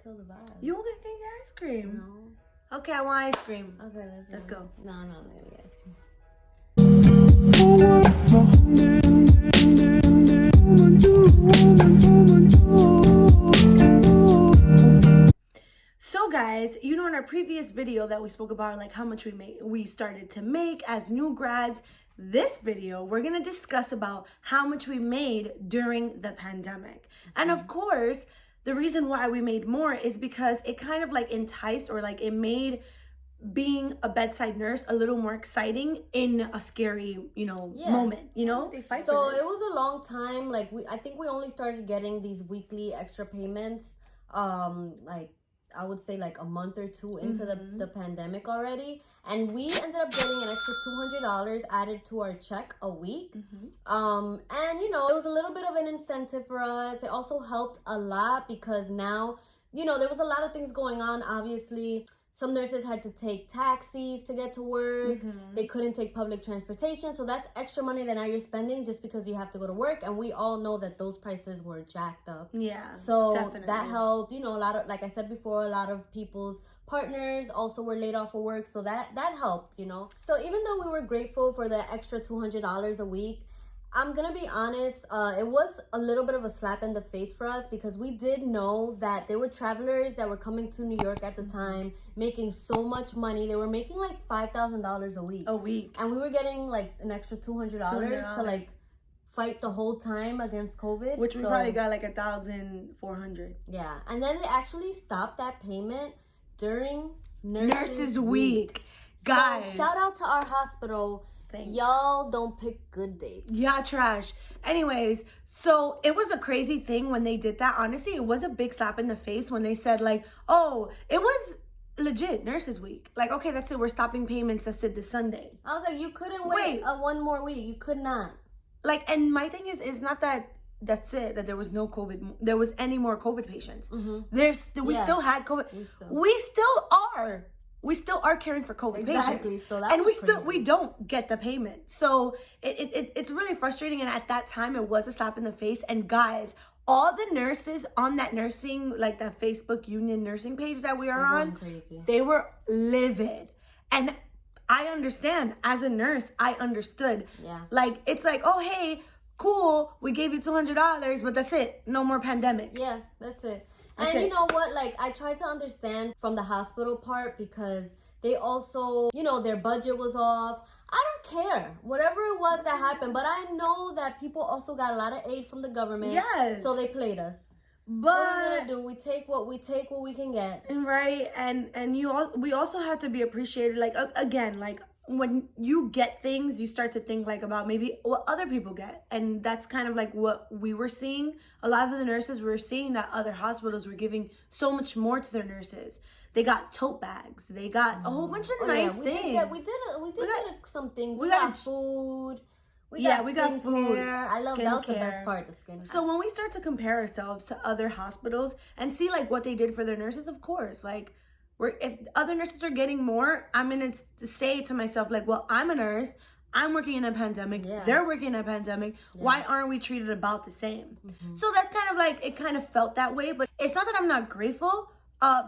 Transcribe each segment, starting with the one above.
kill the vibe. You want to get ice cream? No. Okay, I want ice cream. Okay, let's go. No, I'm gonna get ice cream. So guys, you know in our previous video that we spoke about like how much we started to make as new grads. This video, we're going to discuss about how much we made during the pandemic. And of course, the reason why we made more is because it kind of like enticed or like it made being a bedside nurse a little more exciting in a scary, moment, They fight so for this. it was a long time. Like I think we only started getting these weekly extra payments, I would say like a month or two into the pandemic already. And we ended up getting an extra $200 added to our check a week. And it was a little bit of an incentive for us. It also helped a lot because now, there was a lot of things going on. Obviously, some nurses had to take taxis to get to work. They couldn't take public transportation. So that's extra money that now you're spending just because you have to go to work. And we all know that those prices were jacked up. Yeah, so definitely. That helped. A lot of, like I said before, a lot of people's partners also were laid off of work. So that helped, So even though we were grateful for the extra $200 a week, I'm going to be honest, it was a little bit of a slap in the face for us because we did know that there were travelers that were coming to New York at the time, making so much money. They were making like $5,000 a week. A week. And we were getting like an extra $200 to like fight the whole time against COVID. Which we probably got like $1,400. Yeah. And then they actually stopped that payment during Nurses Week. Guys. So shout out to our hospital. Y'all don't pick good dates. Yeah, trash. Anyways, so it was a crazy thing when they did that. Honestly, it was a big slap in the face when they said like, oh, it was legit Nurses Week. Like, okay, that's it. We're stopping payments. That's it this Sunday. I was like, you couldn't wait one more week. You could not. Like, and my thing is not that that's it, that there was no COVID, there was any more COVID patients. We still had COVID. We still are caring for COVID patients. So that and was we don't get the payment. So it's really frustrating. And at that time, it was a slap in the face. And guys, all the nurses on that nursing, like that Facebook union nursing page that we are on, crazy. They were livid. And I understand, as a nurse, I understood. Yeah. Like, it's like, oh, hey, cool, we gave you $200, but that's it. No more pandemic. Yeah, that's it. And you know what? Like, I tried to understand from the hospital part because they also, their budget was off. I don't care. Whatever it was that happened. But I know that people also got a lot of aid from the government. Yes. So they played us. But what are we gonna do? We take what we can get. Right. And we also have to be appreciated. Like, again, like, when you get things, you start to think like about maybe what other people get. And that's kind of like what we were seeing. A lot of the nurses were seeing that other hospitals were giving so much more to their nurses. They got tote bags. They got a whole bunch of nice things. We did get some things. We got food. We got food. I love that was the best part, the skincare. So when we start to compare ourselves to other hospitals and see like what they did for their nurses, of course, like, if other nurses are getting more, I'm going to say to myself, like, well, I'm a nurse. I'm working in a pandemic. Yeah. They're working in a pandemic. Yeah. Why aren't we treated about the same? So that's kind of like, it kind of felt that way. But it's not that I'm not grateful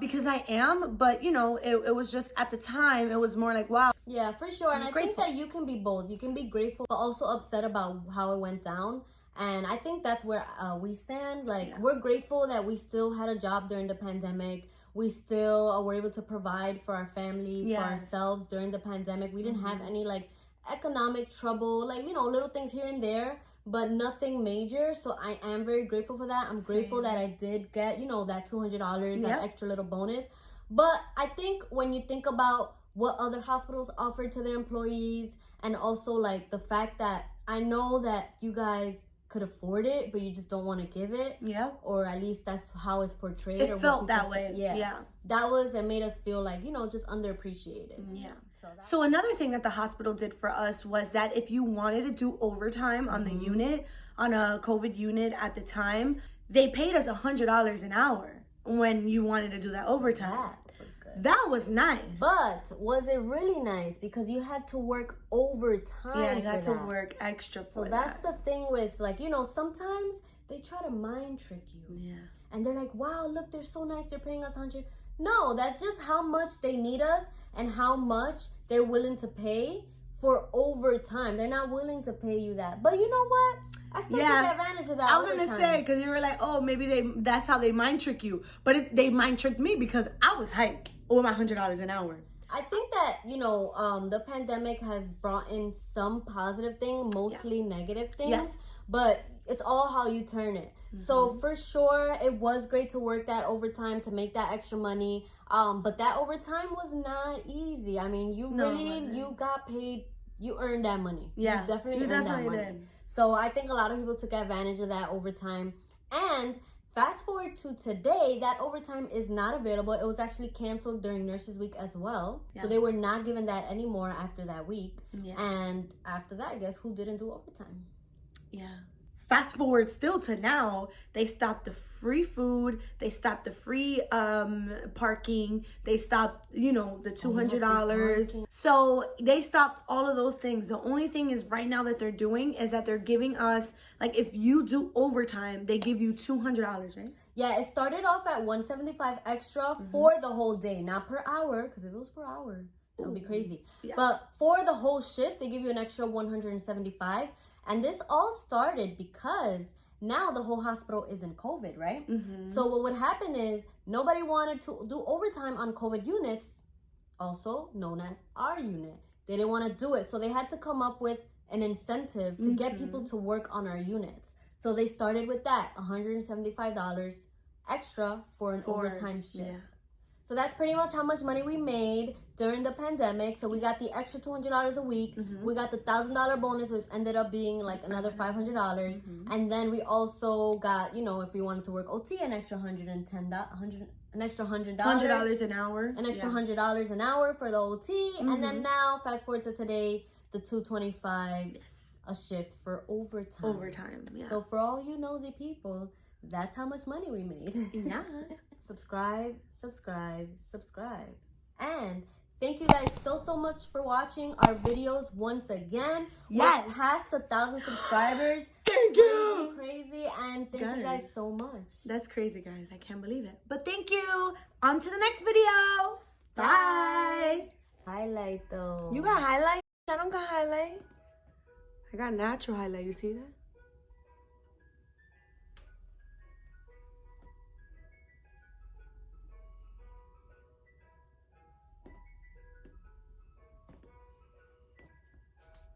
because I am. But, it was just at the time, it was more like, wow. Yeah, for sure. And I think that you can be both. You can be grateful, but also upset about how it went down. And I think that's where we stand. Like, we're grateful that we still had a job during the pandemic. We still were able to provide for our families, for ourselves during the pandemic. We didn't have any like economic trouble, like, little things here and there, but nothing major. So I am very grateful for that. I'm grateful that I did get, that $200, that extra little bonus. But I think when you think about what other hospitals offered to their employees, and also like the fact that I know that you guys could afford it, but you just don't want to give it. Yeah. Or at least that's how it's portrayed. It felt that way. Yeah. It made us feel like, just underappreciated. Yeah. So another thing that the hospital did for us was that if you wanted to do overtime on the unit, on a COVID unit at the time, they paid us $100 an hour when you wanted to do that overtime. That was nice. But was it really nice? Because you had to work overtime. Yeah, you had to work extra for that. So that's the thing with, like, sometimes they try to mind trick you. Yeah. And they're like, wow, look, they're so nice. They're paying us 100. No, that's just how much they need us and how much they're willing to pay for overtime. They're not willing to pay you that. But you know what? I still took advantage of that. I was going to say, because you were like, oh, maybe that's how they mind trick you. But they mind tricked me because I was hyped over my $100 an hour. I think that, the pandemic has brought in some positive things, mostly negative things. Yes. But it's all how you turn it. Mm-hmm. So for sure, it was great to work that overtime to make that extra money. But that overtime was not easy. I mean, you got paid. You earned that money. Yeah. You definitely earned that money. Did. So I think a lot of people took advantage of that overtime. And fast forward to today, that overtime is not available. It was actually canceled during Nurses Week as well. Yeah. So they were not given that anymore after that week. Yes. And after that, I guess, who didn't do overtime? Yeah. Fast forward still to now, they stopped the free food, they stopped the free parking, they stopped, the $200. So they stopped all of those things. The only thing is right now that they're doing is that they're giving us, like, if you do overtime, they give you $200, right? Yeah, it started off at $175 extra for the whole day, not per hour, because if it was per hour, that would be crazy. Yeah. But for the whole shift, they give you an extra $175. And this all started because now the whole hospital is in COVID, right? Mm-hmm. So what would happen is nobody wanted to do overtime on COVID units, also known as our unit. They didn't want to do it. So they had to come up with an incentive to get people to work on our units. So they started with that, $175 extra for an overtime shift. Yeah. So that's pretty much how much money we made during the pandemic. So we got the extra $200 a week. Mm-hmm. We got the $1,000 bonus, which ended up being like another $500. Mm-hmm. And then we also got, if we wanted to work OT, an extra $110, an extra $100. $100 an hour. An extra $100 an hour for the OT. Mm-hmm. And then now, fast forward to today, the $225 a shift for overtime. Overtime, yeah. So for all you nosy people, that's how much money we made. Yeah. Subscribe. And thank you guys so much for watching our videos once again. Yes. We're past 1,000 subscribers. Thank you. Crazy. And thank you guys so much. That's crazy, guys. I can't believe it. But thank you. On to the next video. Bye. Highlight though. You got highlight? I don't got highlight. I got natural highlight. You see that?